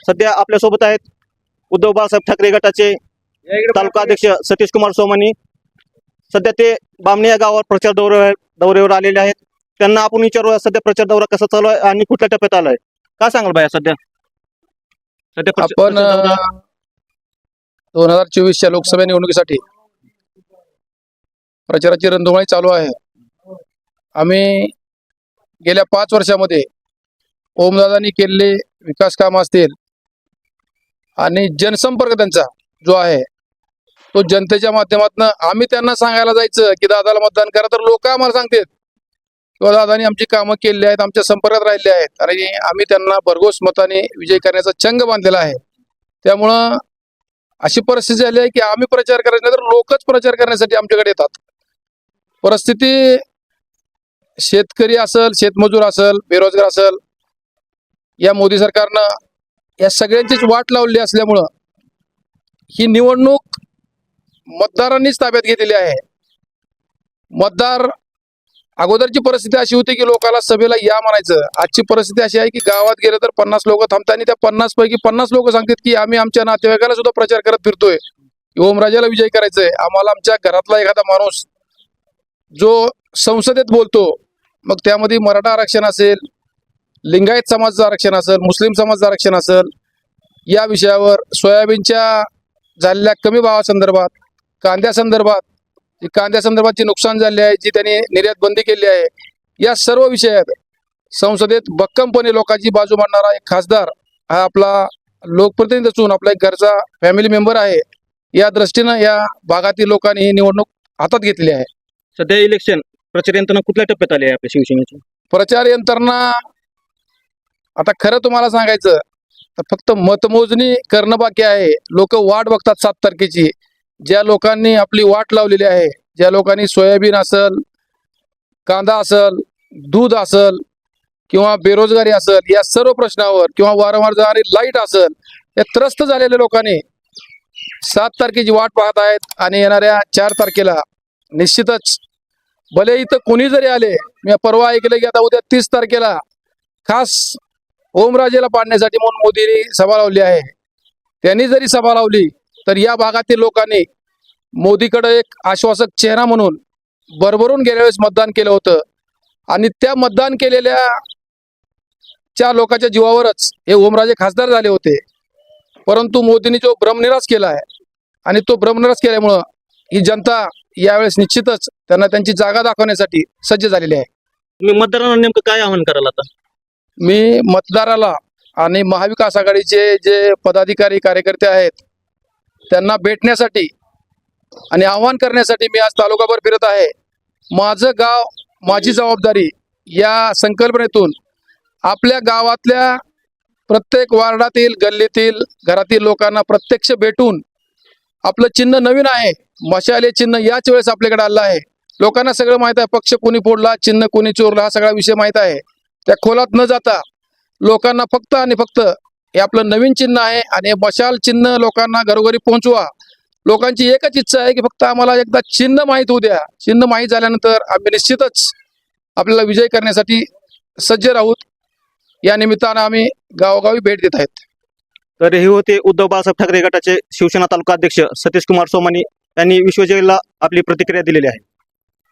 सध्या आपल्यासोबत आहेत उद्धव बाळासाहेब ठाकरे गटाचे तालुका अध्यक्ष सतीश कुमार सोमानी. सध्या ते बामणी या गावावर प्रचार दौऱ्यावर आलेले आहेत. त्यांना आपण विचारूया सध्या प्रचार दौरा कसा चालू आहे आणि कुठल्या टप्प्यात आलाय. काय सांगाल बाया सध्या आपण 2024च्या लोकसभा निवडणुकीसाठी प्रचाराची रणधुमाळी चालू आहे. आम्ही गेल्या 5 वर्षामध्ये ओमदादांनी केलेले विकास काम असतील आणि जनसंपर्क त्यांचा जो आहे तो जनतेच्या माध्यमातून आम्ही त्यांना सांगायला जायचं की दादाला मतदान करा, तर लोक आम्हाला सांगतात किंवा दादानी आमची कामं केलेली आहेत, आमच्या संपर्कात राहिलेले आहेत आणि आम्ही त्यांना भरघोस मताने विजय करण्याचा चंग बांधलेला आहे. त्यामुळं अशी परिस्थिती झाली आहे की आम्ही प्रचार करायचं नाही तर लोकच प्रचार करण्यासाठी आमच्याकडे येतात. परिस्थिती शेतकरी असेल, शेतमजूर असेल, बेरोजगार असेल, या मोदी सरकारनं या सगळ्यांचीच वाट लावली असल्यामुळं ही निवडणूक मतदारांनीच ताब्यात घेतलेली आहे. मतदार अगोदरची परिस्थिती अशी होती की लोकांना सभेला या म्हणायचं. आजची परिस्थिती अशी आहे की गावात गेलं तर 50 लोक थांबतात आणि त्या 50 पैकी 50 लोक सांगतात की आम्ही आमच्या नातेवाईकाला सुद्धा प्रचार करत फिरतोय, ओमराजाला विजय करायचंय. आम्हाला आमच्या घरातला एखादा माणूस जो संसदेत बोलतो, मग त्यामध्ये मराठा आरक्षण असेल, लिंगायत समाजाचं आरक्षण असेल, मुस्लिम समाजाचं आरक्षण असेल, या विषयावर सोयाबीनच्या झालेल्या कमी भावासंदर्भात, कांद्यासंदर्भातची नुकसान झाले आहे, जी त्यांनी निर्यात बंदी केली आहे, या सर्व विषयात संसदेत भक्कमपणे लोकांची बाजू मांडणारा एक खासदार हा आपला लोकप्रतिनिधी असून आपला एक घरचा फॅमिली मेंबर आहे. या दृष्टीनं या भागातील लोकांनी ही निवडणूक हातात घेतली आहे. सध्या इलेक्शन प्रचार यंत्रणा कुठल्या टप्प्यात आली आहे आपल्या शिवसेनेची. प्रचार यंत्रणा आता खरं तुम्हाला सांगायचं तर फक्त मतमोजणी करणं बाकी आहे. लोक वाट बघतात 7 तारखेची. ज्या लोकांनी आपली वाट लावलेली आहे, ज्या लोकांनी सोयाबीन असेल, कांदा असेल, दूध असेल किंवा बेरोजगारी असेल, या सर्व प्रश्नावर किंवा वारंवार जाणारी लाईट असेल, या त्रस्त झालेल्या लोकांनी 7 तारखेची वाट पाहत आहेत. आणि येणाऱ्या 4 तारखेला निश्चितच, भले इथं कोणी जरी आले, मी परवा ऐकलं की आता उद्या 30 तारखेला खास ओमराजेला पाडण्यासाठी म्हणून मोदींनी सभा लावली आहे. त्यांनी जरी सभा लावली तर या भागातील लोकांनी मोदीकडे एक आश्वासक चेहरा म्हणून भरभरून गेल्या वेळेस मतदान केलं होतं आणि त्या मतदान केलेल्या लोकांच्या जीवावरच हे ओमराजे खासदार झाले होते. परंतु मोदींनी जो भ्रमनिरास केला आहे आणि तो भ्रमनिरास केल्यामुळं ही जनता यावेळेस निश्चितच त्यांना त्यांची जागा दाखवण्यासाठी सज्ज झालेली आहे. तुम्ही मतदारांना नेमकं काय आवाहन कराल आता. मी मतदाराला आणि महाविकास आघाडीचे जे पदाधिकारी कार्यकर्ते आहेत त्यांना भेटण्यासाठी आणि आवाहन करण्यासाठी मी आज तालुकाभर फिरत आहे. माझं गाव माझी जबाबदारी या संकल्पनेतून आपल्या गावातल्या प्रत्येक वार्डातील, गल्लीतील, घरातील लोकांना प्रत्यक्ष भेटून, आपलं चिन्ह नवीन आहे, मशाले चिन्ह याच वेळेस आपल्याकडे आलं आहे. लोकांना सगळं माहित आहे, पक्ष कोणी फोडला, चिन्ह कोणी चोरला, हा सगळा विषय माहित आहे. त्या खोलात न जाता लोकांना फक्त आणि फक्त हे आपलं नवीन चिन्ह आहे आणि हे मशाल चिन्ह लोकांना घरोघरी पोहोचवा. लोकांची एकच इच्छा आहे की फक्त आम्हाला एकदा चिन्ह माहीत होऊ द्या. चिन्ह माहीत झाल्यानंतर आम्ही निश्चितच आपल्याला विजय करण्यासाठी सज्ज राहूत. या निमित्तानं आम्ही गावोगावी भेट देत आहेत. तर हे होते उद्धव बाळासाहेब ठाकरे गटाचे शिवसेना तालुका अध्यक्ष सतीश कुमार सोमानी यांनी विश्वजयला आपली प्रतिक्रिया दिलेली आहे.